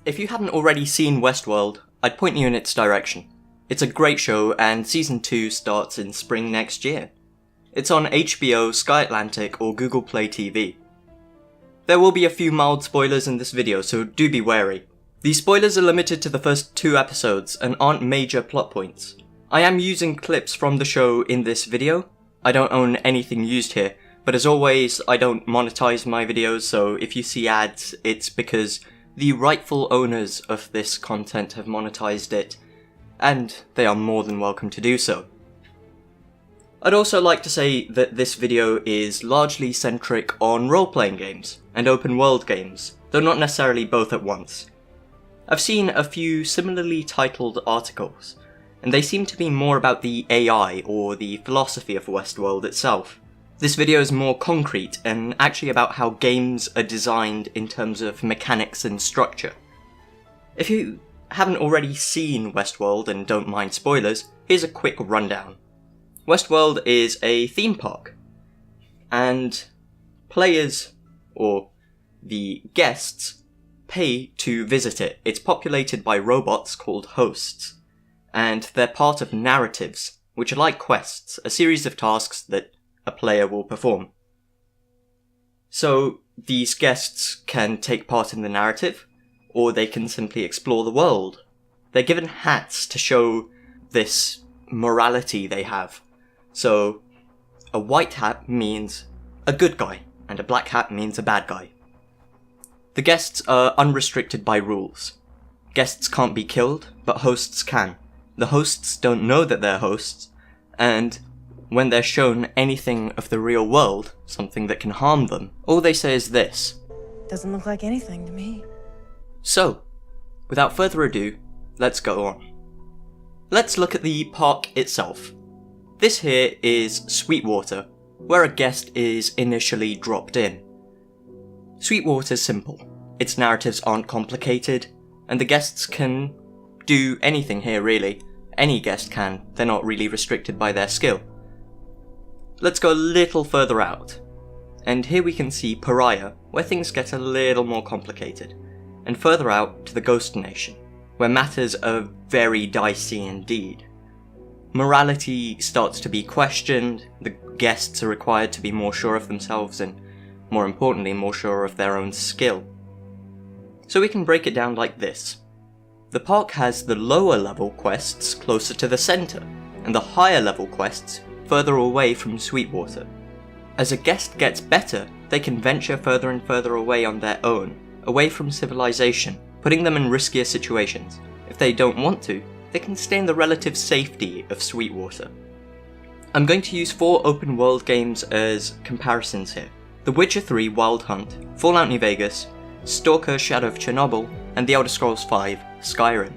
If you hadn't already seen Westworld, I'd point you in its direction. It's a great show, and Season 2 starts in spring next year. It's on HBO, Sky Atlantic, or Google Play TV. There will be a few mild spoilers in this video, so do be wary. These spoilers are limited to the first 2 episodes and aren't major plot points. I am using clips from the show in this video. I don't own anything used here, but as always, I don't monetize my videos, so if you see ads, it's because the rightful owners of this content have monetized it, and they are more than welcome to do so. I'd also like to say that this video is largely centric on role-playing games and open world games, though not necessarily both at once. I've seen a few similarly titled articles, and they seem to be more about the AI or the philosophy of Westworld itself. This video is more concrete and actually about how games are designed in terms of mechanics and structure. If you haven't already seen Westworld and don't mind spoilers, here's a quick rundown. Westworld is a theme park, and players, or the guests, pay to visit it. It's populated by robots called hosts, and they're part of narratives, which are like quests, a series of tasks that a player will perform. So these guests can take part in the narrative, or they can simply explore the world. They're given hats to show this morality they have. So a white hat means a good guy, and a black hat means a bad guy. The guests are unrestricted by rules. Guests can't be killed, but hosts can. The hosts don't know that they're hosts, and when they're shown anything of the real world, something that can harm them, all they say is this: "Doesn't look like anything to me." So, without further ado, let's go on. Let's look at the park itself. This here is Sweetwater, where a guest is initially dropped in. Sweetwater's simple. Its narratives aren't complicated, and the guests can do anything here really. Any guest can, they're not really restricted by their skill. Let's go a little further out, and here we can see Pariah, where things get a little more complicated, and further out to the Ghost Nation, where matters are very dicey indeed. Morality starts to be questioned, the guests are required to be more sure of themselves and, more importantly, more sure of their own skill. So we can break it down like this. The park has the lower level quests closer to the centre, and the higher level quests further away from Sweetwater. As a guest gets better, they can venture further and further away on their own, away from civilization, putting them in riskier situations. If they don't want to, they can stay in the relative safety of Sweetwater. I'm going to use 4 open world games as comparisons here: The Witcher 3 Wild Hunt, Fallout New Vegas, Stalker Shadow of Chernobyl, and The Elder Scrolls V Skyrim.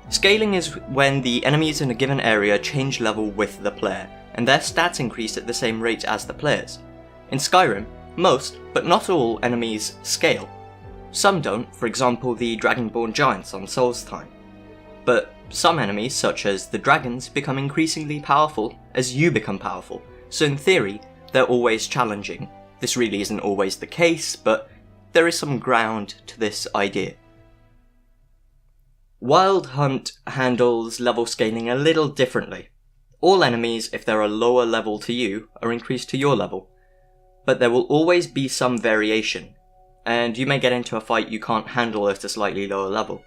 Scaling is when the enemies in a given area change level with the player, and their stats increase at the same rate as the players. In Skyrim, most, but not all, enemies scale. Some don't, for example the Dragonborn giants on Soulstime. But some enemies, such as the dragons, become increasingly powerful as you become powerful, so in theory, they're always challenging. This really isn't always the case, but there is some ground to this idea. Wild Hunt handles level scaling a little differently. All enemies, if they're a lower level to you, are increased to your level. But there will always be some variation, and you may get into a fight you can't handle at a slightly lower level.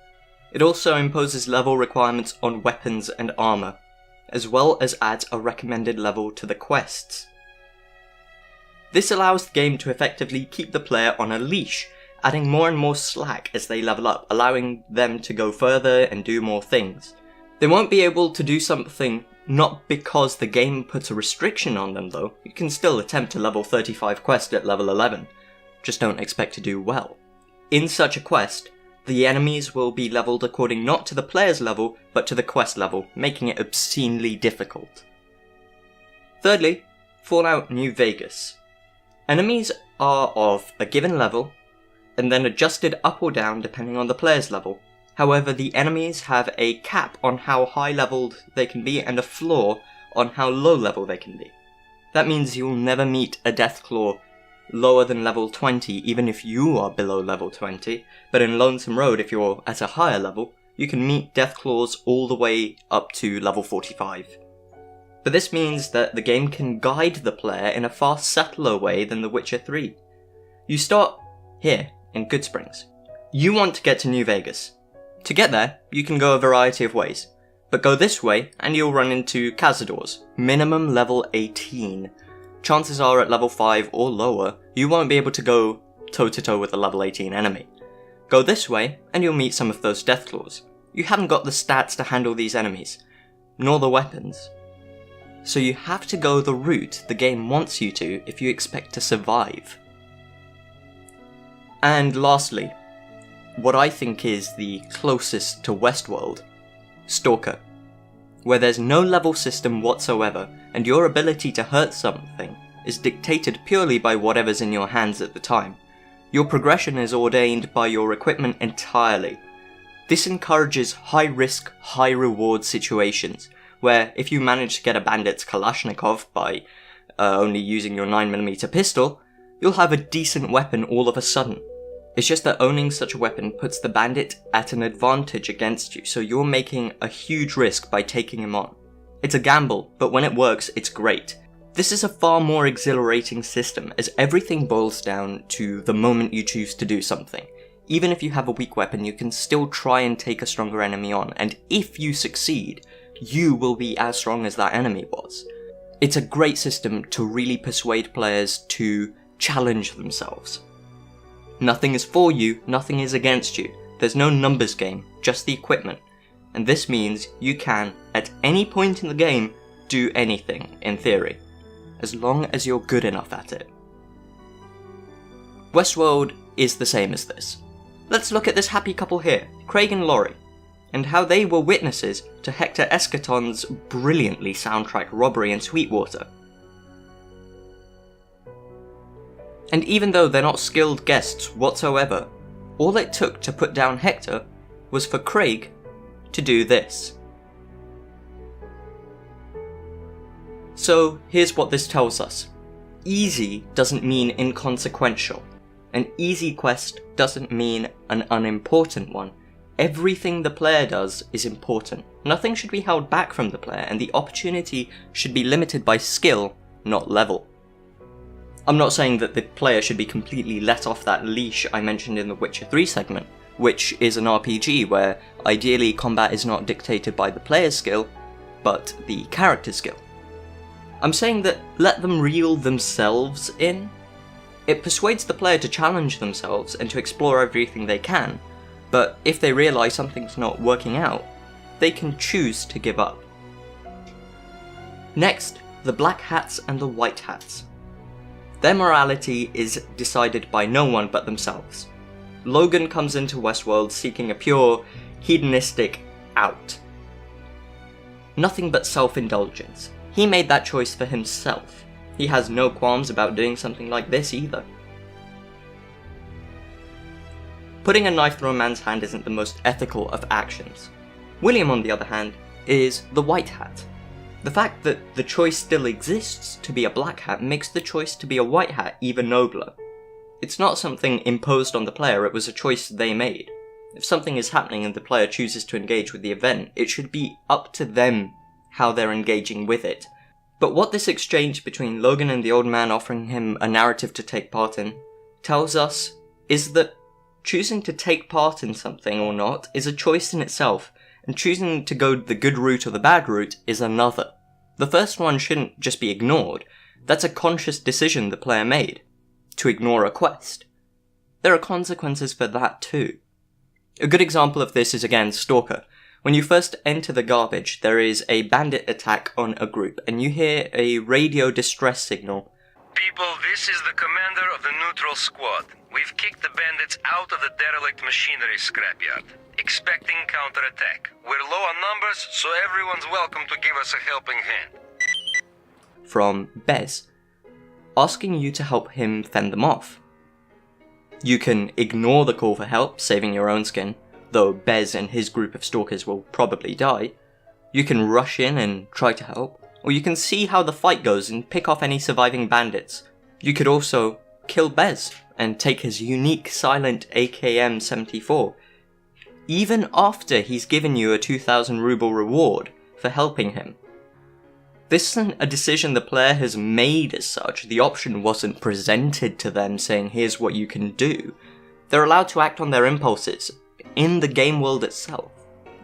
It also imposes level requirements on weapons and armour, as well as adds a recommended level to the quests. This allows the game to effectively keep the player on a leash, adding more and more slack as they level up, allowing them to go further and do more things. They won't be able to do something not because the game puts a restriction on them though. You can still attempt a level 35 quest at level 11, just don't expect to do well. In such a quest, the enemies will be leveled according not to the player's level, but to the quest level, making it obscenely difficult. Thirdly, Fallout New Vegas. Enemies are of a given level, and then adjusted up or down depending on the player's level. However, the enemies have a cap on how high leveled they can be and a floor on how low level they can be. That means you'll never meet a Deathclaw lower than level 20 even if you are below level 20, but in Lonesome Road, if you're at a higher level, you can meet Deathclaws all the way up to level 45. But this means that the game can guide the player in a far subtler way than The Witcher 3. You start here, in Goodsprings. You want to get to New Vegas. To get there, you can go a variety of ways, but go this way and you'll run into Cazadors, minimum level 18. Chances are at level 5 or lower, you won't be able to go toe-to-toe with a level 18 enemy. Go this way and you'll meet some of those Deathclaws. You haven't got the stats to handle these enemies, nor the weapons. So you have to go the route the game wants you to if you expect to survive. And lastly, what I think is the closest to Westworld, Stalker, where there's no level system whatsoever, and your ability to hurt something is dictated purely by whatever's in your hands at the time. Your progression is ordained by your equipment entirely. This encourages high-risk, high-reward situations, where if you manage to get a bandit's Kalashnikov by only using your 9mm pistol, you'll have a decent weapon all of a sudden. It's just that owning such a weapon puts the bandit at an advantage against you, so you're making a huge risk by taking him on. It's a gamble, but when it works, it's great. This is a far more exhilarating system, as everything boils down to the moment you choose to do something. Even if you have a weak weapon, you can still try and take a stronger enemy on, and if you succeed, you will be as strong as that enemy was. It's a great system to really persuade players to challenge themselves. Nothing is for you, nothing is against you. There's no numbers game, just the equipment. And this means you can, at any point in the game, do anything, in theory, as long as you're good enough at it. Westworld is the same as this. Let's look at this happy couple here, Craig and Laurie, and how they were witnesses to Hector Escaton's brilliantly soundtracked robbery in Sweetwater. And even though they're not skilled guests whatsoever, all it took to put down Hector was for Craig to do this. So here's what this tells us. Easy doesn't mean inconsequential. An easy quest doesn't mean an unimportant one. Everything the player does is important. Nothing should be held back from the player, and the opportunity should be limited by skill, not level. I'm not saying that the player should be completely let off that leash I mentioned in the Witcher 3 segment, which is an RPG where ideally combat is not dictated by the player's skill, but the character's skill. I'm saying that let them reel themselves in. It persuades the player to challenge themselves and to explore everything they can, but if they realise something's not working out, they can choose to give up. Next, the Black Hats and the White Hats. Their morality is decided by no one but themselves. Logan comes into Westworld seeking a pure, hedonistic out. Nothing but self-indulgence. He made that choice for himself. He has no qualms about doing something like this either. Putting a knife through a man's hand isn't the most ethical of actions. William, on the other hand, is the White Hat. The fact that the choice still exists to be a Black Hat makes the choice to be a White Hat even nobler. It's not something imposed on the player, it was a choice they made. If something is happening and the player chooses to engage with the event, it should be up to them how they're engaging with it. But what this exchange between Logan and the old man offering him a narrative to take part in tells us is that choosing to take part in something or not is a choice in itself, and choosing to go the good route or the bad route is another. The first one shouldn't just be ignored. That's a conscious decision the player made, to ignore a quest. There are consequences for that too. A good example of this is again Stalker. When you first enter the garbage, there is a bandit attack on a group, and you hear a radio distress signal. People, this is the commander of the neutral squad. We've kicked the bandits out of the derelict machinery scrapyard, expecting counterattack. We're low on numbers, so everyone's welcome to give us a helping hand. From Bez, asking you to help him fend them off. You can ignore the call for help, saving your own skin, though Bez and his group of stalkers will probably die. You can rush in and try to help, or you can see how the fight goes and pick off any surviving bandits. You could also kill Bez and take his unique silent AKM-74, even after he's given you a 2,000 ruble reward for helping him. This isn't a decision the player has made as such. The option wasn't presented to them saying, here's what you can do. They're allowed to act on their impulses in the game world itself.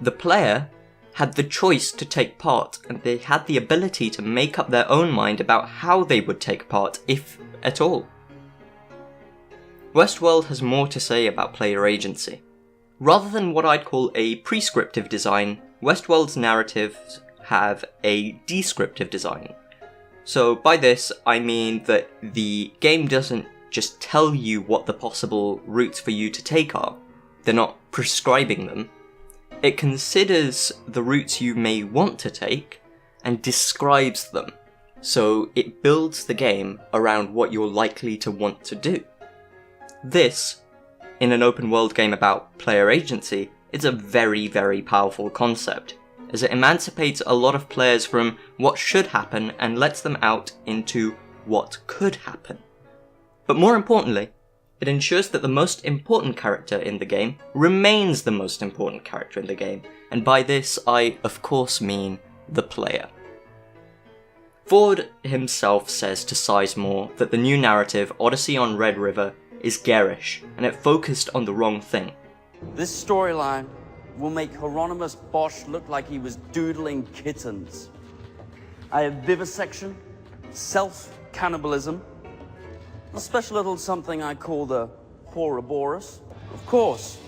The player had the choice to take part, and they had the ability to make up their own mind about how they would take part, if at all. Westworld has more to say about player agency. Rather than what I'd call a prescriptive design, Westworld's narratives have a descriptive design. So by this, I mean that the game doesn't just tell you what the possible routes for you to take are. They're not prescribing them. It considers the routes you may want to take and describes them. So it builds the game around what you're likely to want to do. This, in an open world game about player agency, is a very, very powerful concept, as it emancipates a lot of players from what should happen and lets them out into what could happen. But more importantly, it ensures that the most important character in the game remains the most important character in the game, and by this I of course mean the player. Ford himself says to Sizemore that the new narrative, Odyssey on Red River, is garish, and it focused on the wrong thing. This storyline will make Hieronymus Bosch look like he was doodling kittens. I have vivisection, self-cannibalism, a special little something I call the Ouroboros. Of course,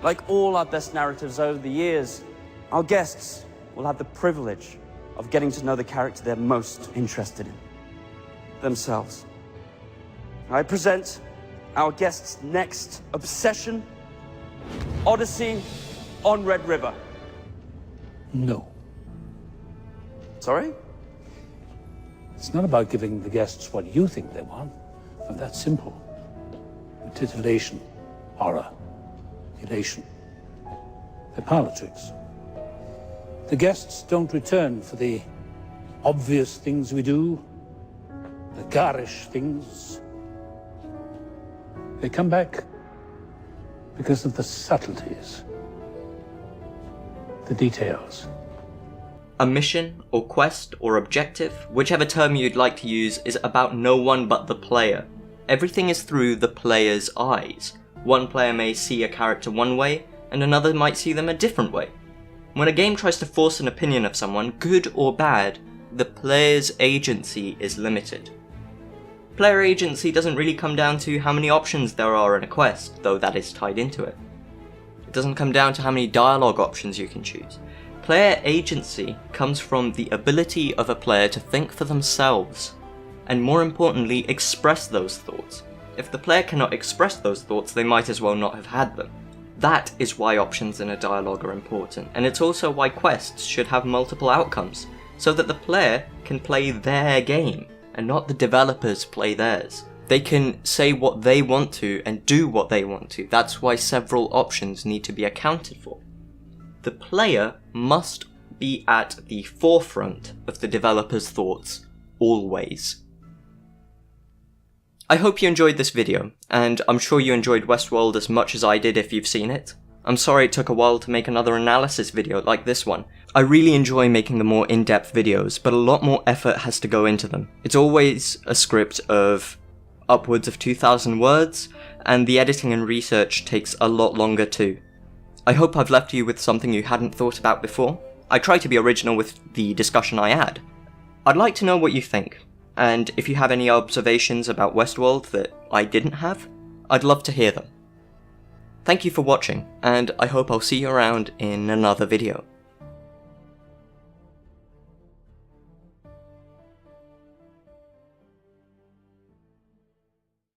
like all our best narratives over the years, our guests will have the privilege of getting to know the character they're most interested in, themselves. I present our guest's next obsession, Odyssey on Red River. No. Sorry? It's not about giving the guests what you think they want. Not that simple. Titillation, horror, elation. They're politics. The guests don't return for the obvious things we do, the garish things. They come back because of the subtleties, the details. A mission, or quest, or objective, whichever term you'd like to use, is about no one but the player. Everything is through the player's eyes. One player may see a character one way, and another might see them a different way. When a game tries to force an opinion of someone, good or bad, the player's agency is limited. Player agency doesn't really come down to how many options there are in a quest, though that is tied into it. It doesn't come down to how many dialogue options you can choose. Player agency comes from the ability of a player to think for themselves, and more importantly, express those thoughts. If the player cannot express those thoughts, they might as well not have had them. That is why options in a dialogue are important, and it's also why quests should have multiple outcomes, so that the player can play their game, and not the developers play theirs. They can say what they want to and do what they want to. That's why several options need to be accounted for. The player must be at the forefront of the developer's thoughts, always. I hope you enjoyed this video, and I'm sure you enjoyed Westworld as much as I did if you've seen it. I'm sorry it took a while to make another analysis video like this one. I really enjoy making the more in-depth videos, but a lot more effort has to go into them. It's always a script of upwards of 2,000 words, and the editing and research takes a lot longer too. I hope I've left you with something you hadn't thought about before. I try to be original with the discussion I add. I'd like to know what you think, and if you have any observations about Westworld that I didn't have, I'd love to hear them. Thank you for watching, and I hope I'll see you around in another video.